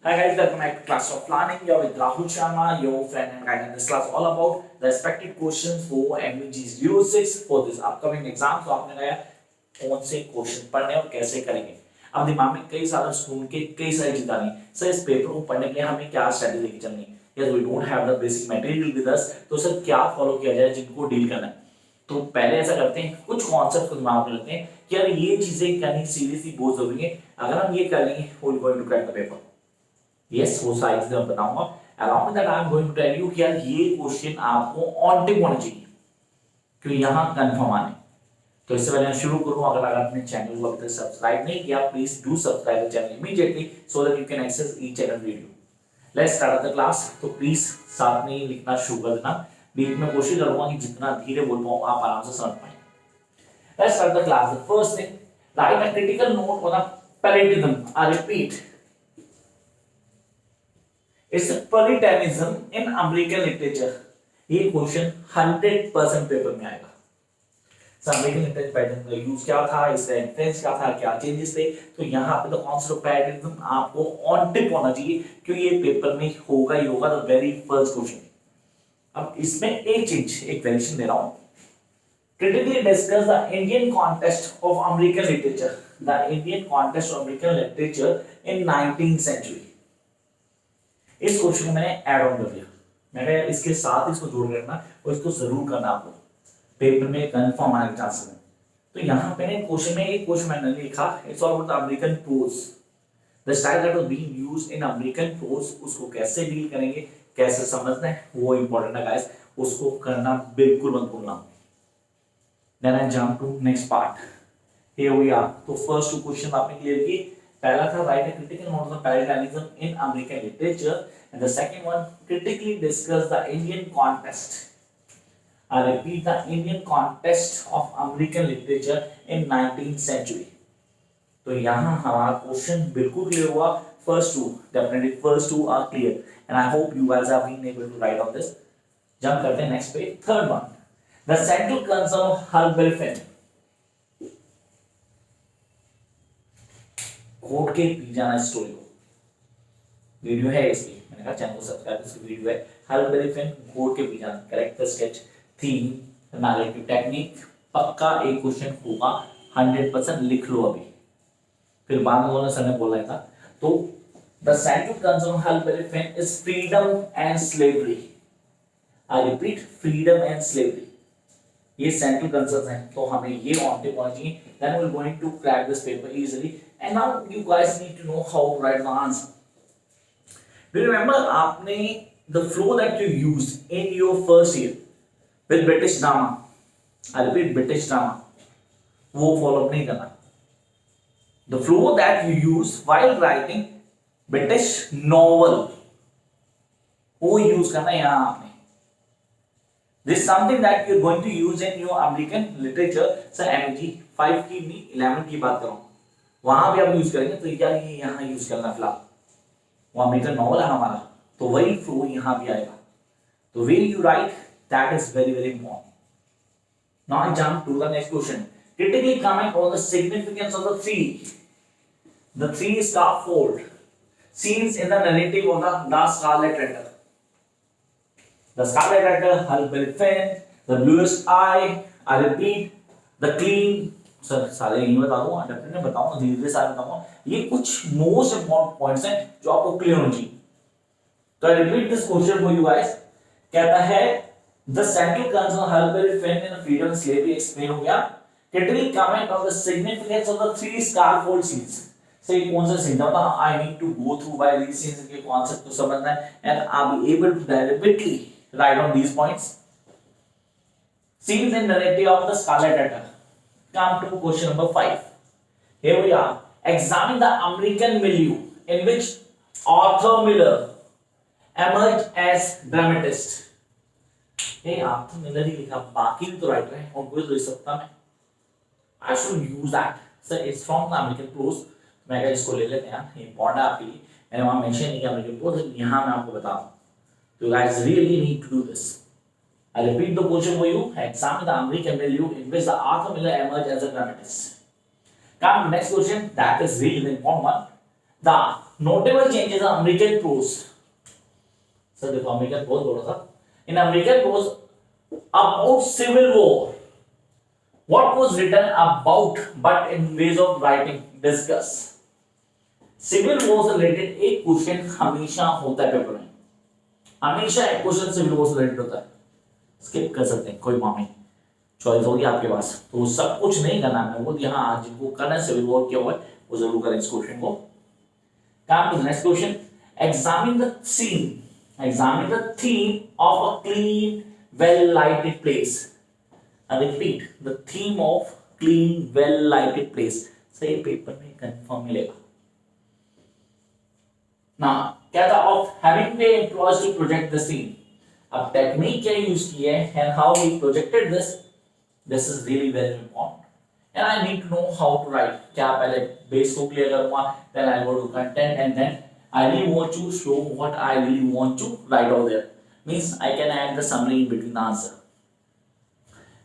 Hi guys, welcome back to Class of Planning. You're with Rahul Sharma, your friend and guide. And this class all about the expected questions for MVG 06 for this upcoming exam. तो आपने कहा कौन से question पढ़ने और कैसे करेंगे। अब दिमाग में कई सारे स्टूडेंट के कई सारी चिंता नहीं सर, इस पेपर को पढ़ने के लिए हमें क्या स्ट्रेटजी लेके चलनी है। Yes, we don't have the basic material with us, तो सर क्या फॉलो किया जाए जिनको डील करना है। तो पहले ऐसा करते हैं, कुछ कॉन्सेप्ट को दिमाग में लेते हैं कि यार ये चीजें करनी सीरियसली बहुत जरूरी है। अगर हम ये कर लेंगे we will going to crack the paper. Yes, वो सारी चीजें मैं बताऊंगा। Around that I am going to tell you कि यार ये क्वेश्चन आपको ऑन टिप होना चाहिए क्योंकि यहाँ कंफर्म आने। तो इससे पहले मैं शुरू करूँ, अगर आपने चैनल को अभी तक सब्सक्राइब नहीं किया please do subscribe the channel immediately so that you can access each and every video. Let's start the class. तो प्लीज साथ में लिखना शुरू कर देना। बीच में कोशिश करूंगा कि जितना धीरे बोल पाऊं आप आराम से समझ पाए। Let's start the class. The first thing, write a critical note on the puritanism. I repeat, it's puritanism in American literature. ये क्वेश्चन 100% पेपर में आएगा। अमेरिकन लिटरेचर पैटर्न का यूज क्या था, इसका इन्फ्लुएंस क्या था, क्या चेंजेस थे। तो यहाँ पे द कॉन्सेप्ट ऑफ पैरेटिज्म आपको ऑन टिप होना चाहिए क्योंकि ये पेपर में होगा ही होगा, द वेरी फर्स्ट क्वेश्चन। अब इसमें एक चीज, एक वेरिएशन दे रहा हूं। Critically discuss the Indian context of American literature. The Indian context of American literature in 19th century. इस क्वेश्चन को मैंने ऐड ऑन कर दिया। मैंने इसके साथ इसको जोड़ के रखना और इसको जरूर करना आपको, पेपर में कंफर्म आने के चांसेस हैं। तो यहाँ पे ना क्वेश्चन में एक क्वेश्चन मैंने लिखा, it's all about the American prose, the style that was being used in American prose. उसको कैसे डील करेंगे, कैसे समझना है, वो इंपॉर्टेंट है गाइस। उसको करना बिल्कुल मत भूलना। Then I jump to next part. Here we are. तो first two questions आपने क्लियर किए। पहला था write a critical note on the parallelism in American literature, and the second one critically discuss the Indian context. I repeat, the Indian context of American literature in 19th century. तो यहाँ हमारा question बिल्कुल clear हुआ। First two, definitely first two are clear, and I hope you guys have been able to write on this. Jump करते हैं next page. Third one. The central concern of Huckleberry Finn. Court के P जाना story को, video है इसकी, मैंने कहा channel को सब्सक्राइब, इसकी वीडियो है। Huckleberry Finn, कोर्ट के पी जाना, character sketch, theme, narrative technique, पक्का एक क्वेश्चन होगा 100%। लिख लो अभी, फिर बाद में बोलना सर ने बोला था। तो the central concern of Huckleberry Finn is freedom and slavery. I repeat, freedom and slavery. ये सेंट्रल कंसर्न्स हैं, तो हमें ये ऑन टिप होना चाहिए। Then we are going to crack this paper easily, and now you guys need to know how to write the answer. Do you remember आपने the flow that you used in your first year with British drama, I repeat British drama, वो follow नहीं करना। The flow that you use while writing British novel, वो use करना है यहाँ आपने। This is something that you are going to use in your American literature. Sir MG 5 की नहीं 11 की बात कर रहा हूँ, वहां भी आप यूज करेंगे। तो यार ये यहाँ यूज करना फिलहाल, वो अमेरिकन नॉवल है हमारा, तो वही फ्लो यहाँ भी आएगा। तो way you write that is very very important. Now I jump to the next question. Critically comment on the significance of the three scaffold scenes in the narrative of the Scarlet Letter. The Scarlet Letter, Huckleberry Finn, the Bluest Eye, I repeat, the Clean। Sir सारे नहीं बता दूंगा, definitely बताऊंगा, धीरे धीरे सारे बताऊंगा। ये कुछ मोस्ट इंपॉर्टेंट पॉइंट्स हैं जो आपको क्लियर होनी चाहिए। तो I repeat this question for you guys. कहता है the central concern of Huckleberry Finn in freedom and slavery explain हो गया। Critically comment on the significance of the three scaffold scenes। से कौन सा सीन था, I need to go through by these scenes के concept को समझना है, and I be able to directly write on these points. Scenes in narrative of the Scarlet Letter. Come to question number 5. Here we are. Examine the American milieu in which Arthur Miller emerged as dramatist. Hey, Arthur Miller ही लिखा, बाकी भी तो writer हैं, उनको भी तो लिख सकता मैं। I should use that. Sir, it's from the American prose. मैं अगर इसको ले लेते हैं, important है आपके लिए। मैंने वहाँ मेंशन नहीं किया American prose, यहाँ मैं आपको बता रहा हूँ। You guys really need to do this. I repeat the question for you. Examine the American milieu in which the Arthur Miller emerged as a dramatist. Come to next question. That is really the important one. The notable changes in American prose. Sir देखो American pros बोला था. In American prose about civil war, what was written about but in ways of writing discuss. Civil war से related एक question हमेशा होता है paper में. हमेशा एक क्वेश्चन सिविल वॉर से रिलेटेड होता है. स्किप कर सकते हैं, कोई मामला नहीं, चॉइस होगी आपके पास. तो सब कुछ नहीं करना है वो, यहाँ आज जिनको करना है सिविल वॉर क्या हुआ वो जरूर करें इस क्वेश्चन को. Come to next question. Examine the scene, examine the theme of a clean, well lighted place. I repeat, the theme of clean, well lighted place. सही पेपर में कंफर्म मिलेगा. Now, क्या था of having the employees to project the scene. अब technique क्या use की है and how he projected this. This is really very important. And I need to know how to write. क्या पहले बेस को क्लियर करूंगा, then I go to content and then I really want to show what I really want to write over there. Means I can add the summary in between the answer.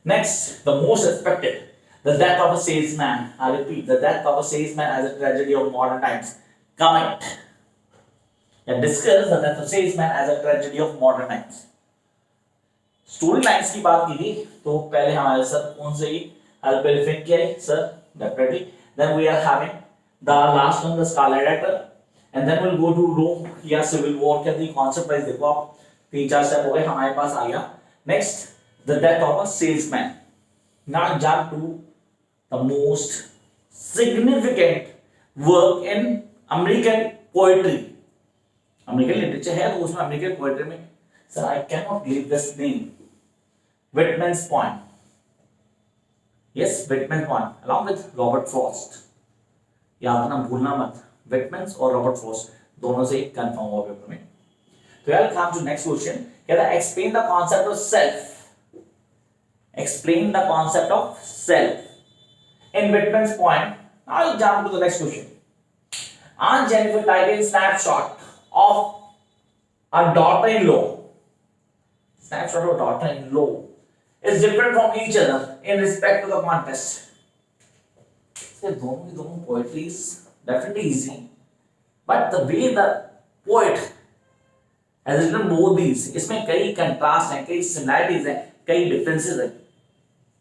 Next, the most expected, the death of a salesman. I repeat, the death of a salesman as a tragedy of modern times. Comment. And discuss the death of salesman as a tragedy of modern times. Story lines की बात की थी तो पहले हमारे साथ कौन से अल्पेरिफिक किया है sir definitely. Then we are having the last one the scarlet letter and then will go to Rome या सिविल वॉर. क्या थी कॉन्सेप्ट वाइज देखो आप, 3-4 स्टेप हो गए हमारे पास आ गया. Next the death of a salesman. Now jump to the most significant work in American poetry. American literature है तो उसमें अमेरिकन पोएट्री में sir I can not give this name. Whitman's Point. Yes, Whitman's Point, along with Robert Frost. याद ना भूलना मत, Whitman's और Robert Frost दोनों से कंफर्म हुआ पेपर में. तो यार come to next question. कहता है explain the concept of self. Explain the concept of self in Whitman's Point. I'll jump to the next question. Aunt Jennifer Tiger snapshot of a daughter-in-law. Snapshot of daughter-in-law is different from each other in respect to the context. So दोनों की दोनों poetry is definitely easy, but the way the poet has written both these, इसमें कई contrast हैं, कई similarities हैं, कई differences हैं.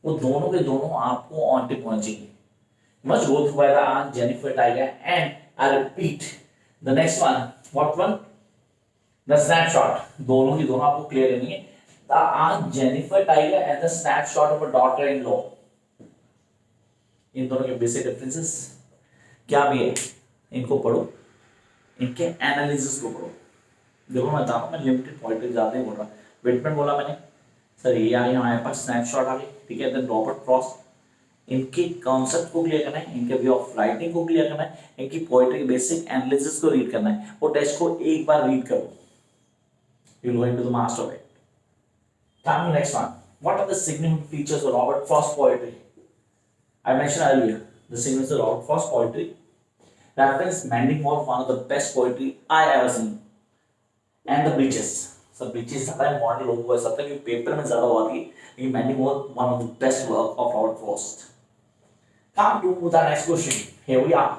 वो दोनों के दोनों आपको on tip पहुंचेंगे. Must go through by the Aunt Jennifer Tiger and I repeat the next one. What one? The snapshot. दोनों की दोनों आपको clear करनी है. The Aunt Jennifer Tiger and the snapshot of a daughter-in-law. इन दोनों के basic differences क्या भी है इनको पढ़ो, इनके एनालिसिस को पढ़ो. देखो मैं बताऊँ, मैं लिमिटेड पॉइंट ज्यादा ही बोल रहा. विटमैन बोला मैंने सर, ये आ गई हमारे पास स्नैपशॉट आ गई, ठीक है. देन रॉबर्ट फ्रॉस्ट, इनके कॉन्सेप्ट को क्लियर करना है, इनके वे ऑफ राइटिंग को क्लियर करना है, इनकी पोएट्री बेसिक एनालिसिस को रीड करना है. वो टेस्ट को एक बार रीड करो, you will go into the master of it. Come to next one. What are the significant features of Robert Frost poetry? I mentioned earlier the significance of Robert Frost poetry. Reference Manding Moore, one of the best poetry I ever seen. And the Breaches. So Breaches ज़्यादा modern लोगों को ऐसा था कि paper में ज़्यादा हुआ थी, लेकिन Manding Moore one of the best work of Robert Frost. Come to the next question. Here we are.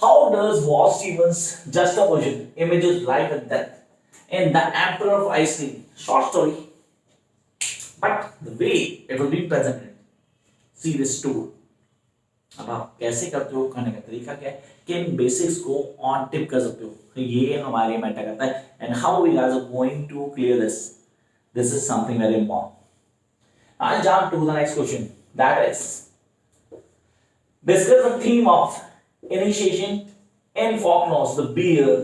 How does Wallace Stevens juxtaposition images life and death in The Emperor of Iceland short story? But the way it will be presented, see this too. अब आप कैसे करते हो, करने का तरीका क्या है, किन बेसिक्स को ऑन टिप कर सकते हो, तो ये हमारे मैटर करता है. And how we guys are going to clear this is something very important. I jump to the next question, that is discuss the theme of initiation in Faulkner's The Beer,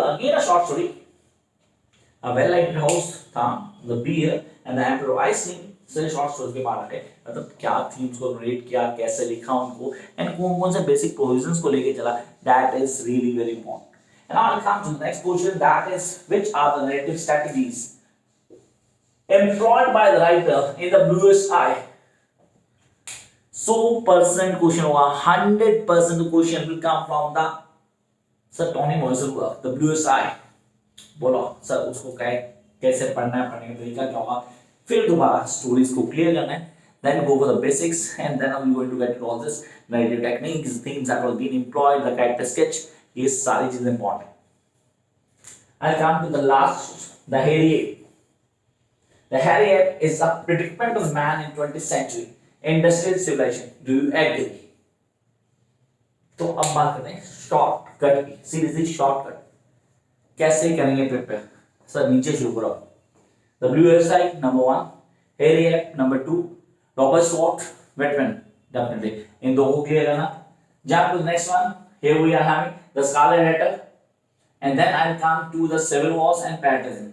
again a short story. A well-lighted house था, The Beer and the Emperor of Iceland. से short stories के बारे में मतलब क्या themes को rate किया, कैसे लिखा उनको, एंड कौन कौन से बेसिक प्रोविजंस को लेके चला. That is really very important. And I will come to the next question, that is which are the narrative strategies employed by the writer in The Bluest Eye. 100% question होगा, 100% question will come from the sir Toni Morrison work The Bluest Eye. बोलो sir उसको कैसे पढ़ना है, पढ़ने का तरीका क्या होगा, फिर दोबारा स्टोरीज को क्लियर करना है, then go for the basics and then I'm going to get to all this narrative techniques, themes that will be employed, the character sketch ये सारी चीजें इंपॉर्टेंट है। I'll come to the last, the hairy ape. The hairy ape is a predicament of man in 20th century industrial civilization. Do you agree? तो अब बात करते हैं shortcut की, सीरीजली शॉर्टकट कैसे करेंगे प्रिपेयर। सर नीचे शुरू करो। WSI number 1, hairy ape number 2, Robert स्वॉट वेटमैन डेफिनेटली इन दो को क्लियर करना। Jump to the next one, here we are having the scarlet letter and then I'll come to the civil wars and patriotism.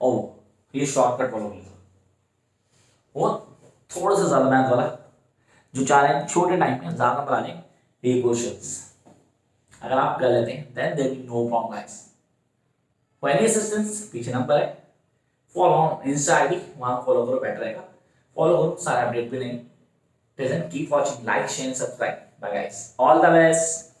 Oh, ये shortcut follow किया वो थोड़ा सा ज्यादा मैथ वाला, जो चाह रहे हैं छोटे टाइम में ज्यादा नंबर आने ये क्वेश्चंस अगर आप कर लेते हैं then there be no problem guys. For any assistance पीछे नंबर है, फॉलो ऑन इंस्टा आईडी, वहां फॉलो करो, बेटर रहेगा। फॉलो करो, सारे अपडेट भी नहीं। Keep watching, like share subscribe. Bye guys, all the best.